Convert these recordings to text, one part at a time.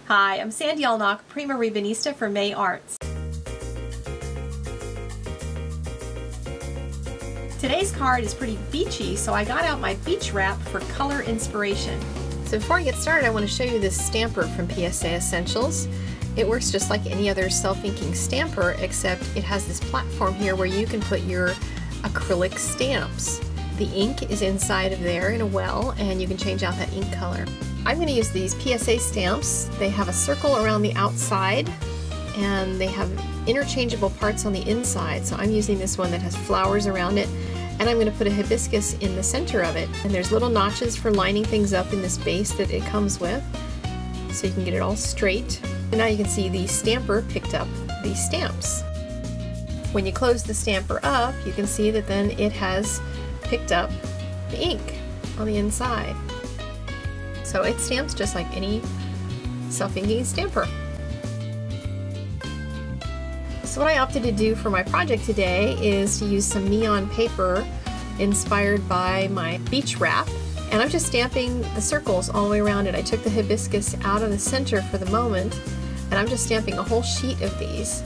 Hi, I'm Sandy Allnock, Prima Ribbonista for May Arts. Today's card is pretty beachy, so I got out my beach wrap for color inspiration. So before I get started, I want to show you this stamper from PSA Essentials. It works just like any other self-inking stamper, except it has this platform here where you can put your acrylic stamps. The ink is inside of there in a well, and you can change out that ink color. I'm going to use these PSA stamps. They have a circle around the outside, and they have interchangeable parts on the inside. So I'm using this one that has flowers around it, and I'm going to put a hibiscus in the center of it. And there's little notches for lining things up in this base that it comes with, so you can get it all straight. And now you can see the stamper picked up these stamps. When you close the stamper up, you can see that then it has picked up the ink on the inside. So it stamps just like any self-inking stamper. So what I opted to do for my project today is to use some neon paper inspired by my beach wrap, and I'm just stamping the circles all the way around it. I took the hibiscus out of the center for the moment, and I'm just stamping a whole sheet of these.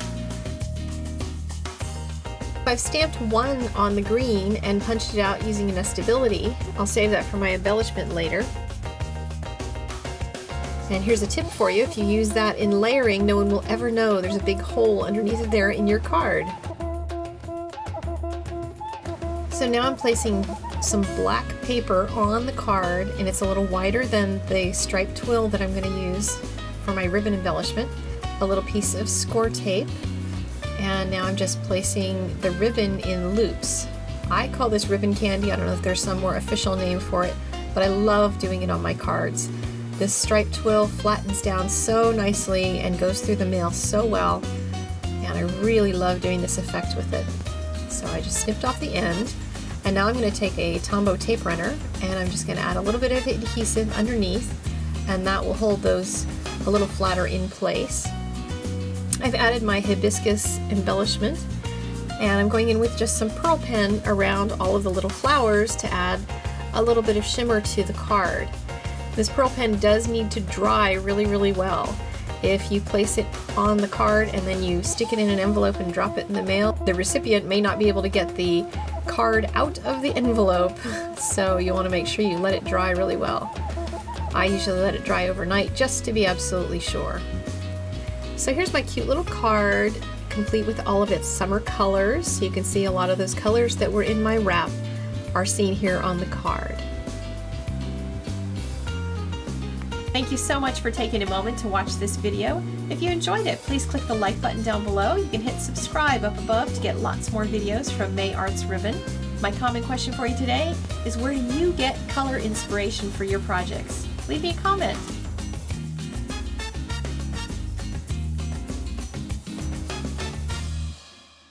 I've stamped one on the green and punched it out using a nestability. I'll save that for my embellishment later. And here's a tip for you: if you use that in layering, no one will ever know there's a big hole underneath it there in your card. So now I'm placing some black paper on the card, and it's a little wider than the striped twill that I'm going to use for my ribbon embellishment. A little piece of score tape, and now I'm just placing the ribbon in loops. I call this ribbon candy. I don't know if there's some more official name for it, but I love doing it on my cards. This striped twill flattens down so nicely and goes through the mail so well, and I really love doing this effect with it. So I just snipped off the end, and now I'm going to take a Tombow tape runner, and I'm just going to add a little bit of adhesive underneath, and that will hold those a little flatter in place. I've added my hibiscus embellishment, and I'm going in with just some pearl pen around all of the little flowers to add a little bit of shimmer to the card. This pearl pen does need to dry really well. If you place it on the card and then you stick it in an envelope and drop it in the mail, the recipient may not be able to get the card out of the envelope, so you want to make sure you let it dry really well. I usually let it dry overnight just to be absolutely sure. So here's my cute little card, complete with all of its summer colors. So you can see a lot of those colors that were in my wrap are seen here on the card. Thank you so much for taking a moment to watch this video. If you enjoyed it, please click the like button down below. You can hit subscribe up above to get lots more videos from May Arts Ribbon. My common question for you today is, where do you get color inspiration for your projects? Leave me a comment.